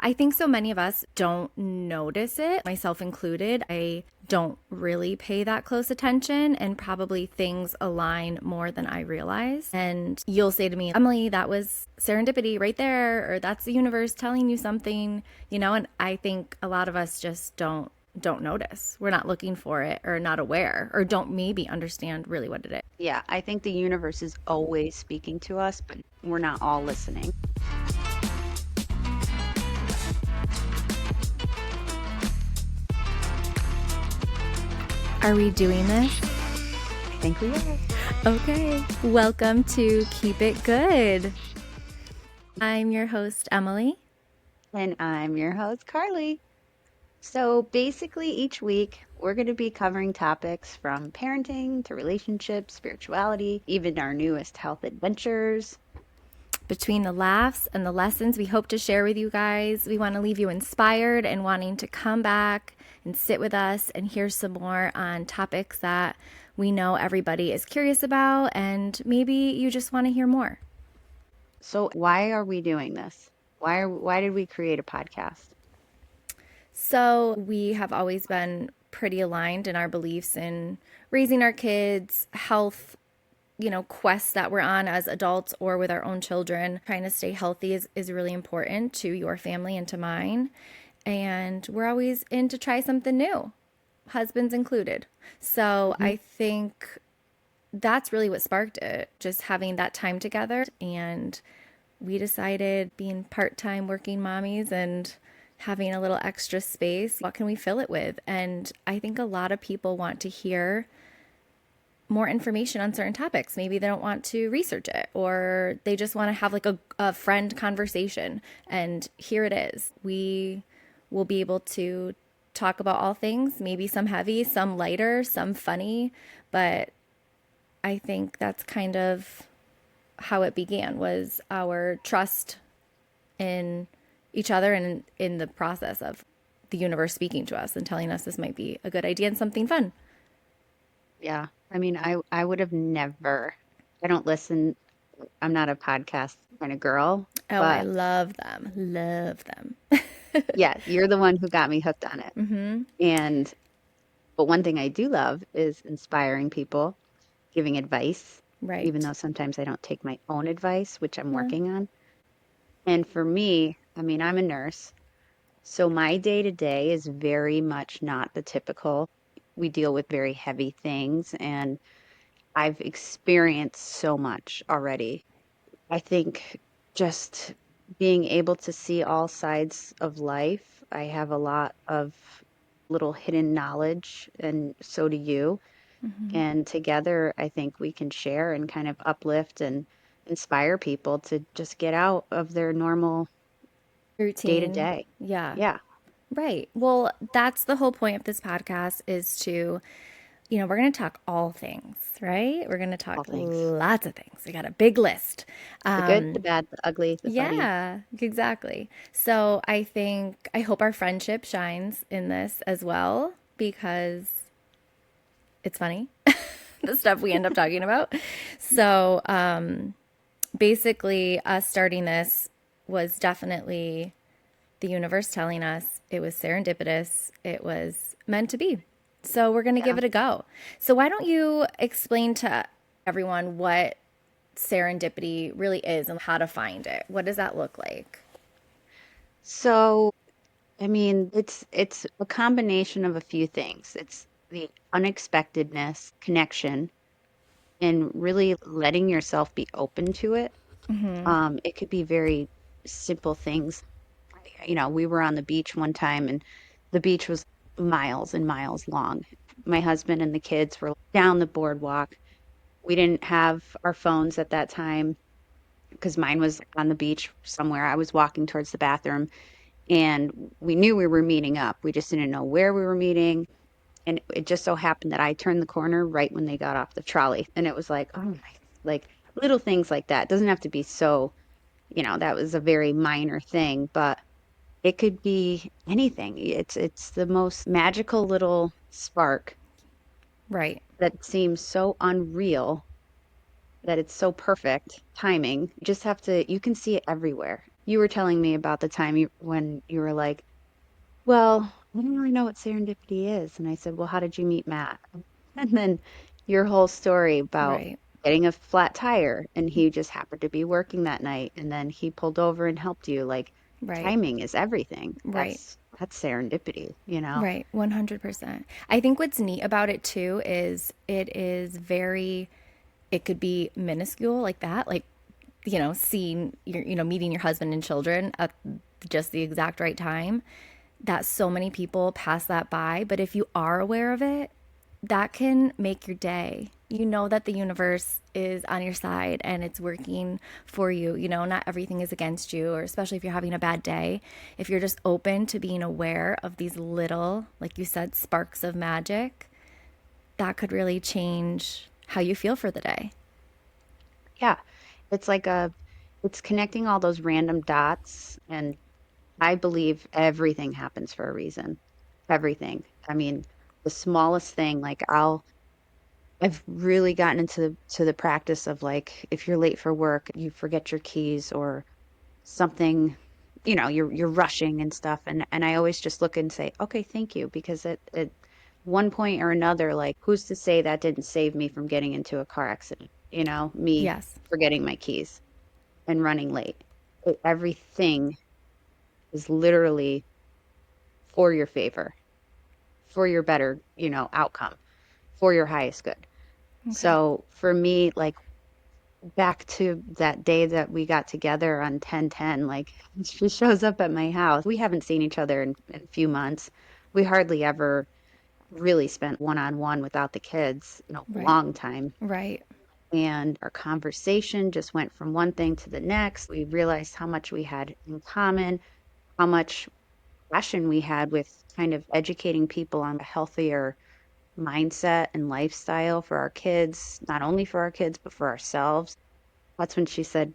I think so many of us don't notice it, myself included. I don't really pay that close attention, and probably things align more than I realize. And you'll say to me, Emily, that was serendipity right there, or that's the universe telling you something, and I think a lot of us just don't notice. We're not looking for it or not aware or don't maybe understand really what it is. Yeah, I think the universe is always speaking to us, but we're not all listening. Are we doing this? I think we are. Okay. Welcome to Keep It Good. I'm your host, Emily. And I'm your host, Carly. So basically, each week we're going to be covering topics from parenting to relationships, spirituality, even our newest health adventures. Between the laughs and the lessons we hope to share with you guys, we want to leave you inspired and wanting to come back and sit with us and hear some more on topics that we know everybody is curious about, and maybe you just want to hear more. So why are we doing this? Why did we create a podcast? So we have always been pretty aligned in our beliefs in raising our kids, health, quests that we're on as adults or with our own children. Trying to stay healthy is really important to your family and to mine. And we're always in to try something new, husbands included. So I think that's really what sparked it, just having that time together. And we decided, being part-time working mommies and having a little extra space, what can we fill it with? And I think a lot of people want to hear more information on certain topics. Maybe they don't want to research it, or they just want to have like a friend conversation. And here it is. We will be able to talk about all things, maybe some heavy, some lighter, some funny, but I think that's kind of how it began, was our trust in each other and in the process of the universe speaking to us and telling us this might be a good idea and something fun. Yeah. I mean, I would have never, I don't listen, I'm not a podcast kind of girl, Oh, I but love them. Love them. yeah, you're the one who got me hooked on it. Mm-hmm. And, but one thing I do love is inspiring people, giving advice, even Right. though sometimes I don't take my own advice, which I'm Yeah. working on. And for me, I mean, I'm a nurse. So my day to day is very much not the typical. We deal with very heavy things, and I've experienced so much already. I think just being able to see all sides of life, I have a lot of little hidden knowledge, and so do you. Mm-hmm. And together, I think we can share and kind of uplift and inspire people to just get out of their normal day to Routine. day. Yeah. Yeah, Right. Well, that's the whole point of this podcast, is to, we're going to talk all things, right? We're going to all talk things. lots of things. We got a big list. The good, the bad, the ugly, the funny. Yeah, exactly. So I hope our friendship shines in this as well, because it's funny, the stuff we end up talking about. So basically, us starting this was definitely the universe telling us it was serendipitous, it was meant to be. So we're going to give Yeah. it a go. So why don't you explain to everyone what serendipity really is and how to find it? What does that look like? So, I mean, it's a combination of a few things. It's the unexpectedness, connection, and really letting yourself be open to it. It could be very simple things. We were on the beach one time, and the beach was miles and miles long. My husband and the kids were down the boardwalk. We didn't have our phones at that time because mine was on the beach somewhere. I was walking towards the bathroom, and we knew we were meeting up. We just didn't know where we were meeting. And it just so happened that I turned the corner right when they got off the trolley. And it was like, oh my, like little things like that. It doesn't have to be so, that was a very minor thing, but it could be anything. It's the most magical little spark Right. that seems so unreal that it's so perfect timing. You just have to, you can see it everywhere. you were telling me about the time when you were like, well, I don't really know what serendipity is. And I said, well, how did you meet Matt? And then your whole story about Right. getting a flat tire and he just happened to be working that night and then he pulled over and helped you. Like Right. timing is everything. Right. That's serendipity, you know? Right. 100%. I think what's neat about it too is it is very, it could be minuscule like that, like, seeing your, meeting your husband and children at just the exact right time, that so many people pass that by. But if you are aware of it, that can make your day. You know that the universe is on your side and it's working for you. Not everything is against you, or especially if you're having a bad day. If you're just open to being aware of these little, like you said, sparks of magic, that could really change how you feel for the day. Yeah. It's like it's connecting all those random dots. And I believe everything happens for a reason. Everything. I mean, the smallest thing, like I've really gotten into the practice of like if you're late for work, you forget your keys or something, you're rushing and stuff and I always just look and say, "Okay, thank you," because at one point or another, like who's to say that didn't save me from getting into a car accident, me Yes. forgetting my keys and running late. Everything is literally for your favor, for your better, outcome, for your highest good. Okay. So for me, like back to that day that we got together on 10/10, like she shows up at my house. We haven't seen each other in a few months. We hardly ever really spent one-on-one without the kids in a Right. long time. Right. And our conversation just went from one thing to the next. We realized how much we had in common, how much passion we had with kind of educating people on a healthier mindset and lifestyle for our kids, not only for our kids, but for ourselves. That's when she said,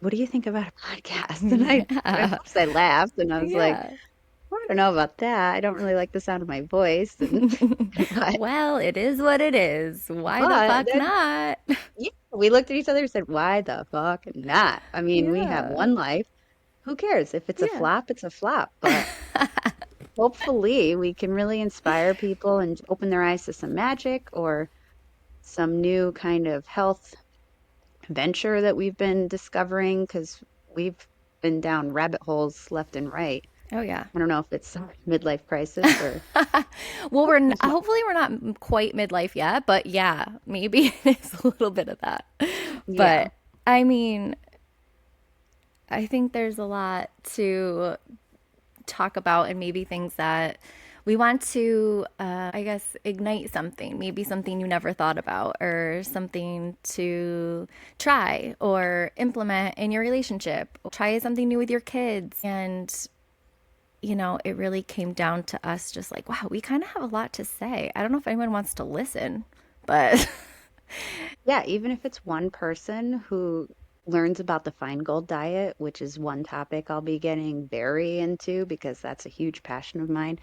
what do you think about a podcast? And at Yeah. first I laughed and I was like, Yeah. "Well, I don't know about that. I don't really like the sound of my voice." And but Well, it is what it is. Why the but fuck then not? yeah, we looked at each other and said, "Why the fuck not?" I mean, we have Yeah. one life. Who cares? If it's a Yeah. flop, it's a flop. But hopefully we can really inspire people and open their eyes to some magic or some new kind of health venture that we've been discovering because we've been down rabbit holes left and right. Oh yeah. I don't know if it's a midlife crisis or Well, hopefully we're not quite midlife yet, but yeah, maybe it is a little bit of that. yeah. But I mean, I think there's a lot to talk about, and maybe things that we want to, I guess, ignite something, maybe something you never thought about, or something to try or implement in your relationship. Try something new with your kids. And, it really came down to us just like, wow, we kind of have a lot to say. I don't know if anyone wants to listen, but Yeah, even if it's one person who learns about the Feingold diet, which is one topic I'll be getting very into because that's a huge passion of mine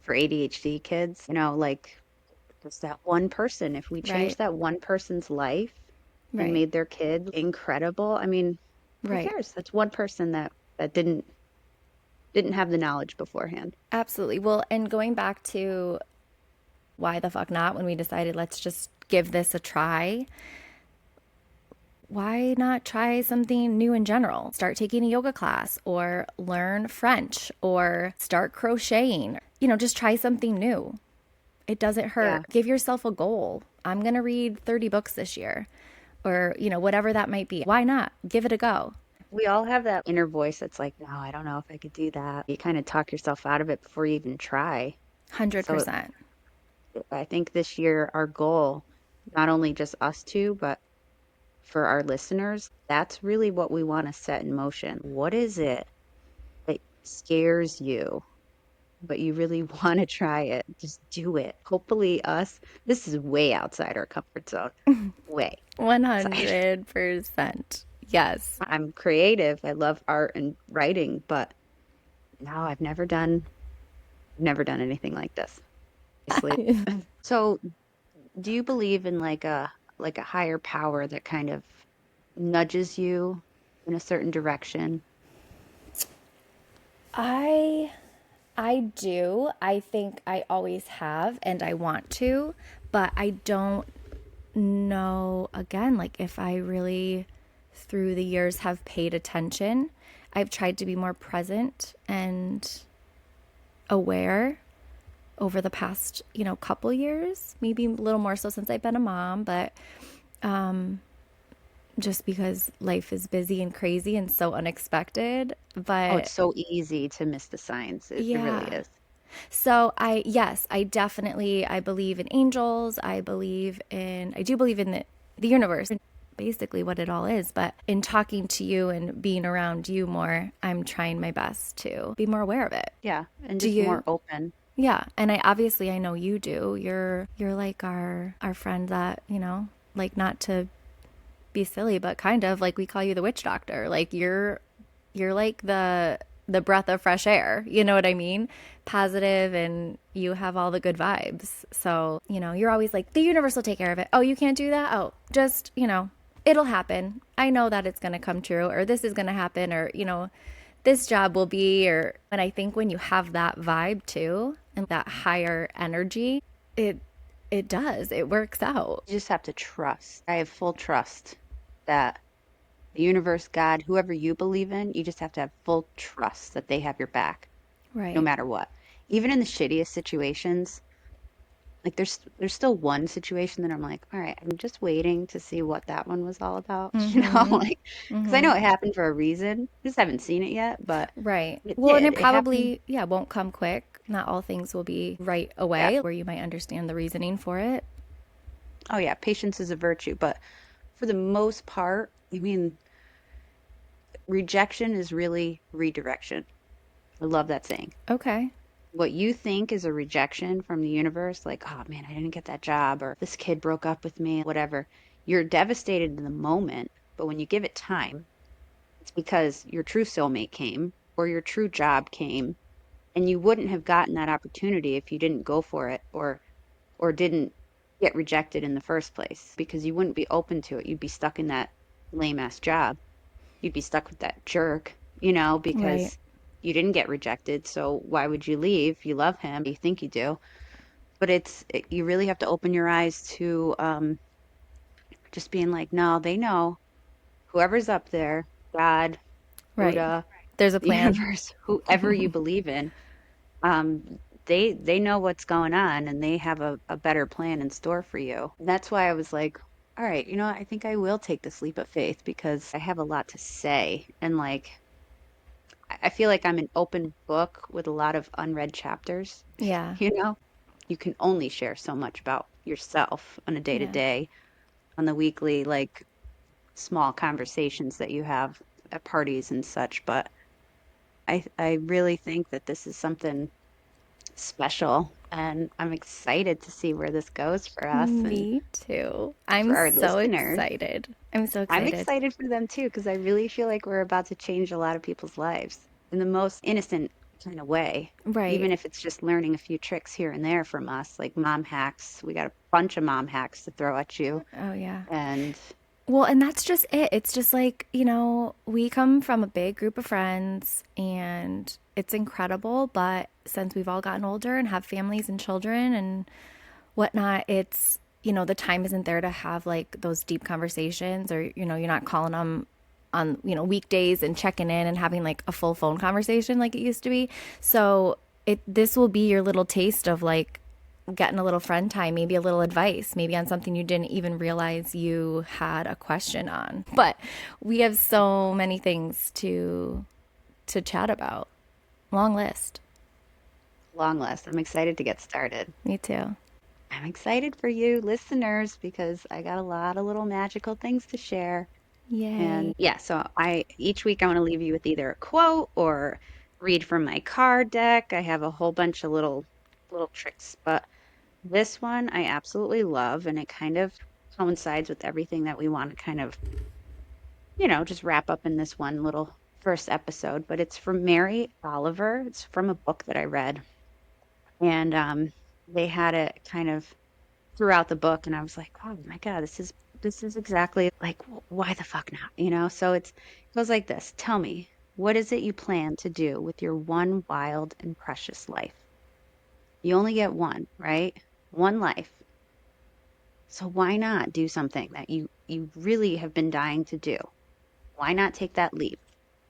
for ADHD kids. Like just that one person, if we change right, that one person's life and right, made their kid incredible, I mean, who right. cares? That's one person that didn't have the knowledge beforehand. Absolutely. Well, and going back to why the fuck not, when we decided let's just give this a try, why not try something new in general? Start taking a yoga class or learn French or start crocheting. Just try something new. It doesn't Yeah. hurt. Give yourself a goal. I'm going to read 30 books this year, or, whatever that might be. Why not? Give it a go. We all have that inner voice that's like, no, I don't know if I could do that. You kind of talk yourself out of it before you even try. So 100%. I think this year, our goal, not only just us two, but for our listeners, that's really what we want to set in motion. What is it that scares you, but you really want to try it? Just do it. Hopefully, this is way outside our comfort zone, way outside. 100%. Yes. I'm creative. I love art and writing, but no, I've never done anything like this. Obviously. So, do you believe in like a higher power that kind of nudges you? in a certain direction? I I do. I think I always have and I want to, but I don't know again like if I really through the years have paid attention. I've tried to be more present and aware over the past, couple years, maybe a little more so since I've been a mom, but just because life is busy and crazy and so unexpected. Oh, it's But so easy to miss the signs. It really yeah. is. So yes, I definitely, I believe in angels. I do believe in the universe and basically what it all is. But in talking to you and being around you more, I'm trying my best to be more aware of it. Yeah, and Do just more you? open. Yeah, and I know you do. You're like our friend that, like not to be silly, but kind of like we call you the witch doctor. Like you're like the breath of fresh air. You know what I mean? Positive and you have all the good vibes. So, you're always like the universe will take care of it. Oh, you can't do that? Oh, just, it'll happen. I know that it's going to come true or this is going to happen or, this job will be or and I think when you have that vibe too and that higher energy, it it does. It works out. You just have to trust. I have full trust that the universe, God, whoever you believe in, you just have to have full trust that they have your back no Right. matter what. Even in the shittiest situations, like there's still one situation that I'm like, all right, I'm just waiting to see what that one was all about, Mhm. like because I know Mhm. it happened for a reason. I just haven't seen it yet, but Right. it Well, and did. it It happened. probably, yeah, won't come quick. Not all things will be right Yeah. away where you might understand the reasoning for it. Oh yeah, patience is a virtue, but for the most part, I mean, rejection is really redirection. I love that saying. Okay. What you think is a rejection from the universe, like, oh man, I didn't get that job, or this kid broke up with me, whatever, you're devastated in the moment. But when you give it time, it's because your true soulmate came or your true job came, and you wouldn't have gotten that opportunity if you didn't go for it or didn't get rejected in the first place because you wouldn't be open to it. You'd be stuck in that lame ass job. You'd be stuck with that jerk, Right. because you didn't get rejected. So why would you leave? You love him. You think you do. But you really have to open your eyes to just being like, no, they know whoever's up there, God, Right. Buddha, There's a the plan. universe, whoever you believe in, um, they know what's going on and they have a better plan in store for you. And that's why I was like, all right, I think I will take this leap of faith because I have a lot to say. And like I feel like I'm an open book with a lot of unread chapters. Yeah. You know, you can only share so much about yourself on a day to Yeah. day, on the weekly, like small conversations that you have at parties and such. But I really think that this is something special, and I'm excited to see where this goes for us and Me too. for I'm our so listeners. excited. I'm so I'm excited. excited for them too, because I really feel like we're about to change a lot of people's lives in the most innocent kind of way. Right. Even if it's just learning a few tricks here and there from us, like mom hacks. We got a bunch of mom hacks to throw at you. Oh, yeah. And Well, and that's just it. It's just like, we come from a big group of friends and it's incredible. But since we've all gotten older and have families and children and whatnot, it's, the time isn't there to have like those deep conversations or, you're not calling them on, weekdays and checking in and having like a full phone conversation like it used to be. So this will be your little taste of like getting a little friend time, maybe a little advice, maybe on something you didn't even realize you had a question on. But we have so many things to chat about. Long list. long list. I'm excited to get started. Me too. I'm excited for you listeners because I got a lot of little magical things to share. Yay. And yeah, so I each week I want to leave you with either a quote or read from my card deck. I have a whole bunch of little tricks, but this one I absolutely love and it kind of coincides with everything that we want to kind of, just wrap up in this one little first episode, but it's from Mary Oliver. It's from a book that I read. And they had it kind of throughout the book and I was like, "Oh my God, this is exactly like, why the fuck not? So it goes like this. Tell me, what is it you plan to do with your one wild and precious life? You only get one, right? One life. So why not do something that you really have been dying to do? Why not take that leap?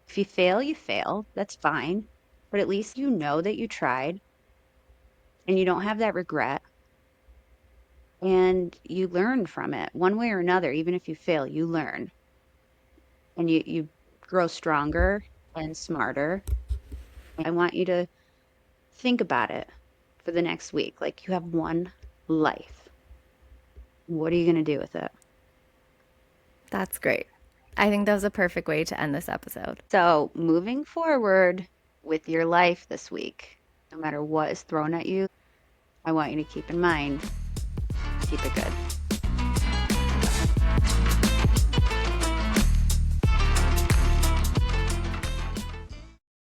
If you fail, you fail. That's fine. But at least you know that you tried and you don't have that regret and you learn from it one way or another. Even if you fail, you learn and you grow stronger and smarter. I want you to think about it for the next week. Like you have one life. What are you going to do with it? That's great. I think that was a perfect way to end this episode. So, moving forward with your life this week, no matter what is thrown at you, I want you to keep in mind, keep it good.